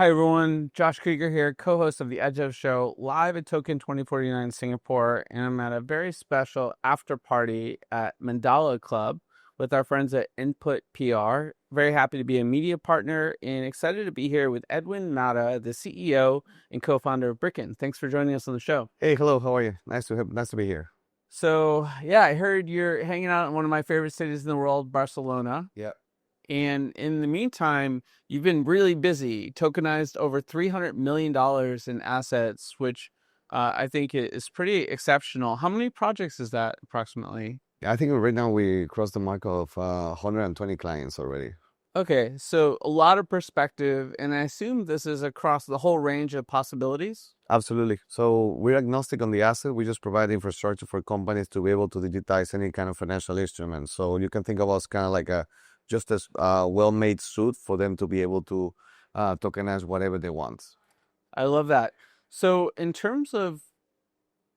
Hi everyone, Josh Krieger here, co-host of the Edge of Show, live at Token 2049 Singapore, and I'm at a very special after party at Mandala Club with our friends at Input PR. Very happy to be a media partner and excited to be here with Edwin Mata, the CEO and co-founder of Brickken. Thanks for joining us on the show. Hey, hello, how are you? Nice to be here. So yeah, I heard you're hanging out in one of my favorite cities in the world, Barcelona. Yeah. And in the meantime, you've been really busy, tokenized over $300 million in assets, which I think is pretty exceptional. How many projects is that approximately? I think right now we crossed the mark of 120 clients already. Okay, so a lot of perspective, and I assume this is across the whole range of possibilities. Absolutely. So we're agnostic on the asset. We just provide infrastructure for companies to be able to digitize any kind of financial instrument. So you can think of us kind of like a just as well-made suit for them to be able to tokenize whatever they want. I love that. So in terms of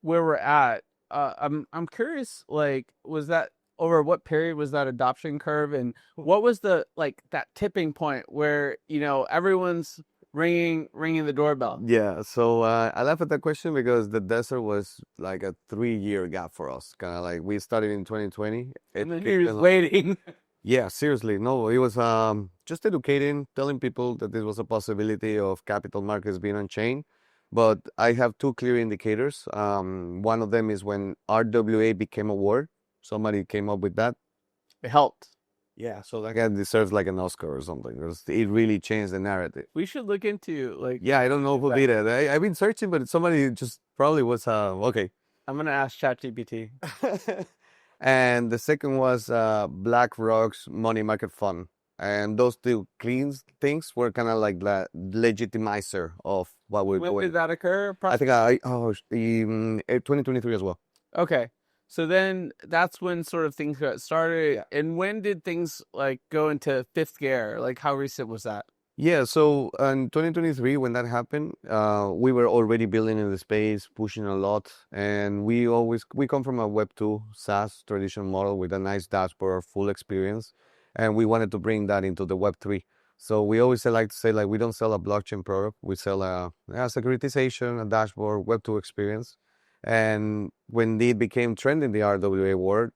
where we're at, I'm curious, like, was that over what period was that adoption curve, and what was the that tipping point where everyone's ringing the doorbell? Yeah, so I laugh at that question because the desert was like a 3-year gap for us. Kind of like we started in 2020. And then he was waiting. Yeah, seriously. No, it was just educating, telling people that this was a possibility of capital markets being on chain. But I have two clear indicators. One of them is when RWA became a word. Somebody came up with that. It helped. Yeah, so that guy deserves like an Oscar or something because it really changed the narrative. We should look into Yeah, I don't know who did it. I've been searching, but somebody just probably was okay. I'm gonna ask ChatGPT. And the second was BlackRock's money market fund. And those two clean things were kind of like the legitimizer of what we're When doing. did that occur? I think in 2023 as well. Okay. So then that's when sort of things got started. Yeah. And when did things like go into fifth gear? Like how recent was that? Yeah, so in 2023, when that happened, we were already building in the space, pushing a lot, and we come from a Web2 SaaS traditional model with a nice dashboard, full experience, and we wanted to bring that into the Web3. So we always like to say like we don't sell a blockchain product, we sell a securitization, a dashboard, Web2 experience, and when it became trend in the RWA world,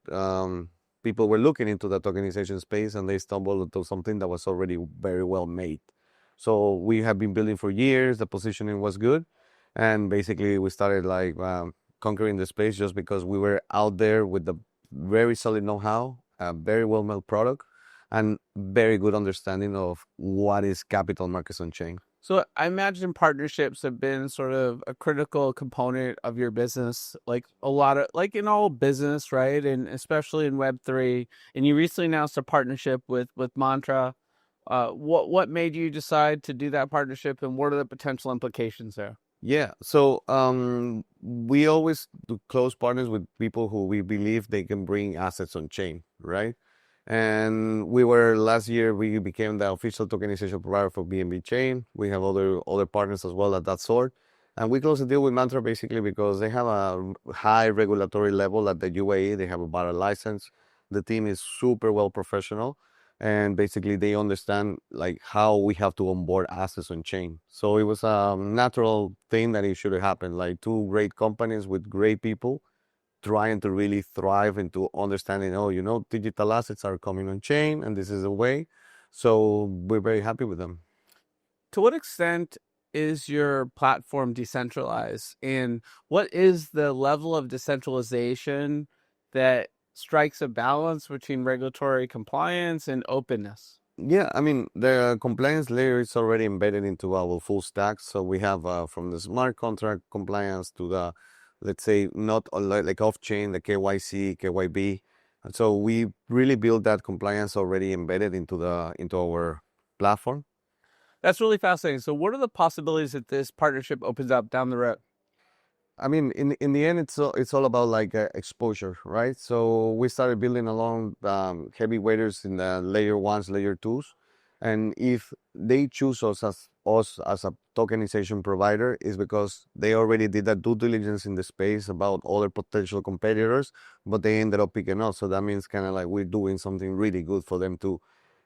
people were looking into the tokenization space and they stumbled into something that was already very well made. So we have been building for years. The positioning was good. And basically we started like conquering the space just because we were out there with the very solid know-how, a very well-made product, and very good understanding of what is capital markets on chain. So I imagine partnerships have been sort of a critical component of your business, like a lot of like in all business, right? And especially in Web3. And you recently announced a partnership with Mantra. What made you decide to do that partnership, and what are the potential implications there? Yeah, so we always do close partners with people who we believe they can bring assets on chain, right? And we were last year we became the official tokenization provider for BNB Chain. We have other partners as well at that sort. And we closed a deal with Mantra basically because they have a high regulatory level at the UAE. They have about a license. The team is super well professional, and basically they understand like how we have to onboard assets on chain. So it was a natural thing that it should have happened. Like two great companies with great people trying to really thrive into understanding, digital assets are coming on chain and this is a way. So we're very happy with them. To what extent is your platform decentralized, and what is the level of decentralization that strikes a balance between regulatory compliance and openness? Yeah, I mean, the compliance layer is already embedded into our full stack. So we have from the smart contract compliance to the, let's say, not like off-chain, the KYC, KYB. And so we really built that compliance already embedded into our platform. That's really fascinating. So what are the possibilities that this partnership opens up down the road? I mean, in the end, it's all about like exposure, right? So we started building along heavy weighters in the layer ones, layer twos, and if they choose us as a tokenization provider, is because they already did that due diligence in the space about other potential competitors, but they ended up picking us. So that means kind of like we're doing something really good for them to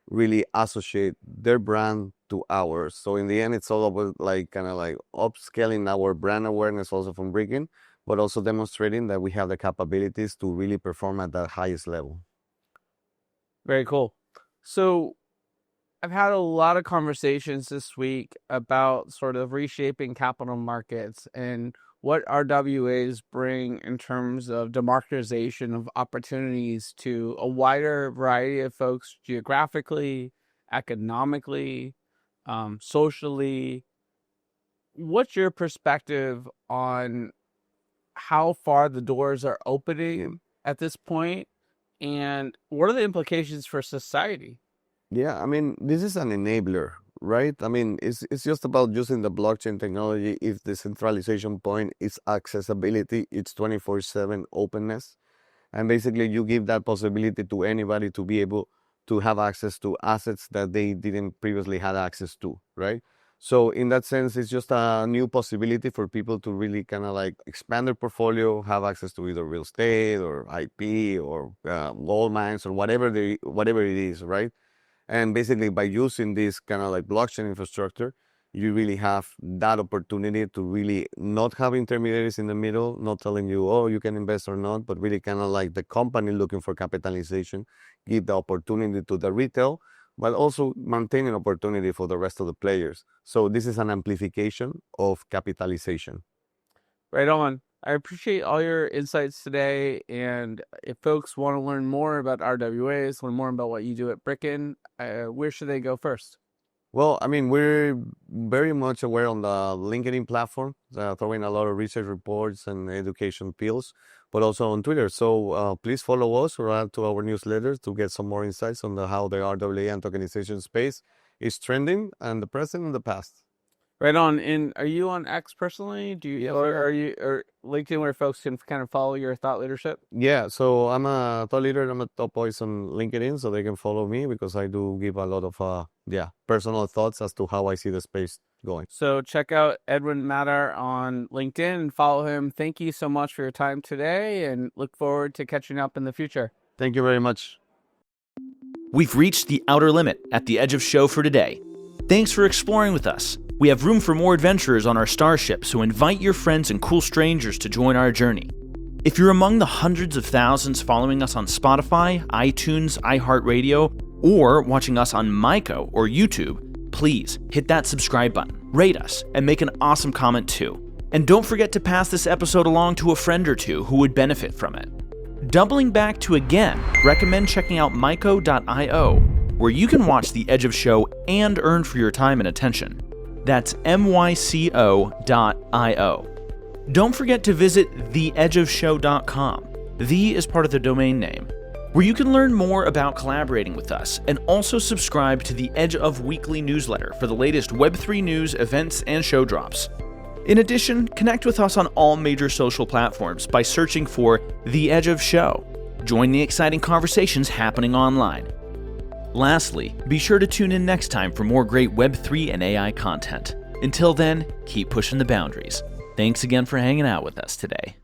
really associate their brand to ours. So in the end, it's all about like kind of like upscaling our brand awareness also from Brickken, but also demonstrating that we have the capabilities to really perform at that highest level. Very cool. So I've had a lot of conversations this week about sort of reshaping capital markets and what RWAs bring in terms of democratization of opportunities to a wider variety of folks geographically, economically, socially. What's your perspective on how far the doors are opening at this point, and what are the implications for society? Yeah, I mean, this is an enabler, right? I mean, it's just about using the blockchain technology. If the centralization point is accessibility, it's 24/7 openness. And basically, you give that possibility to anybody to be able to have access to assets that they didn't previously had access to, right? So in that sense, it's just a new possibility for people to really kind of like expand their portfolio, have access to either real estate or IP or gold mines or whatever it is, right? And basically, by using this kind of like blockchain infrastructure, you really have that opportunity to really not have intermediaries in the middle, not telling you, oh, you can invest or not, but really kind of like the company looking for capitalization, give the opportunity to the retail, but also maintaining opportunity for the rest of the players. So this is an amplification of capitalization. Right on. I appreciate all your insights today. And if folks want to learn more about RWAs, learn more about what you do at Brickken, where should they go first? Well, I mean, we're very much aware on the LinkedIn platform, throwing a lot of research reports and education pills, but also on Twitter. So please follow us or add to our newsletters to get some more insights on how the RWA and tokenization space is trending and the present and the past. Right on. And are you on X personally? Yes, Or we are. are you or LinkedIn where folks can kind of follow your thought leadership? Yeah, so I'm a thought leader. I'm a top voice on LinkedIn, so they can follow me because I do give a lot of personal thoughts as to how I see the space going. So check out Edwin Mata on LinkedIn and follow him. Thank you so much for your time today, and look forward to catching up in the future. Thank you very much. We've reached the outer limit at the edge of show for today. Thanks for exploring with us. We have room for more adventurers on our starship, so invite your friends and cool strangers to join our journey. If you're among the hundreds of thousands following us on Spotify, iTunes, iHeartRadio, or watching us on Myco or YouTube, please hit that subscribe button, rate us, and make an awesome comment too. And don't forget to pass this episode along to a friend or two who would benefit from it. Doubling back to again, recommend checking out myco.io, where you can watch The Edge of Show and earn for your time and attention. That's myco.io. Don't forget to visit theedgeofshow.com. The is part of the domain name, where you can learn more about collaborating with us and also subscribe to the Edge of Weekly newsletter for the latest Web3 news, events, and show drops. In addition, connect with us on all major social platforms by searching for The Edge of Show. Join the exciting conversations happening online. Lastly, be sure to tune in next time for more great Web3 and AI content. Until then, keep pushing the boundaries. Thanks again for hanging out with us today.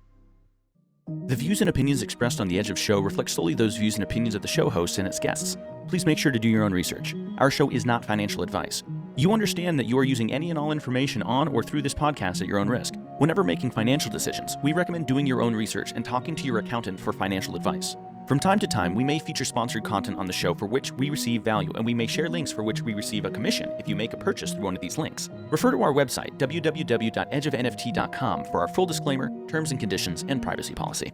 The views and opinions expressed on The Edge of Show reflect solely those views and opinions of the show host and its guests. Please make sure to do your own research. Our show is not financial advice. You understand that you are using any and all information on or through this podcast at your own risk. Whenever making financial decisions, we recommend doing your own research and talking to your accountant for financial advice. From time to time, we may feature sponsored content on the show for which we receive value, and we may share links for which we receive a commission if you make a purchase through one of these links. Refer to our website, www.edgeofnft.com, for our full disclaimer, terms and conditions, and privacy policy.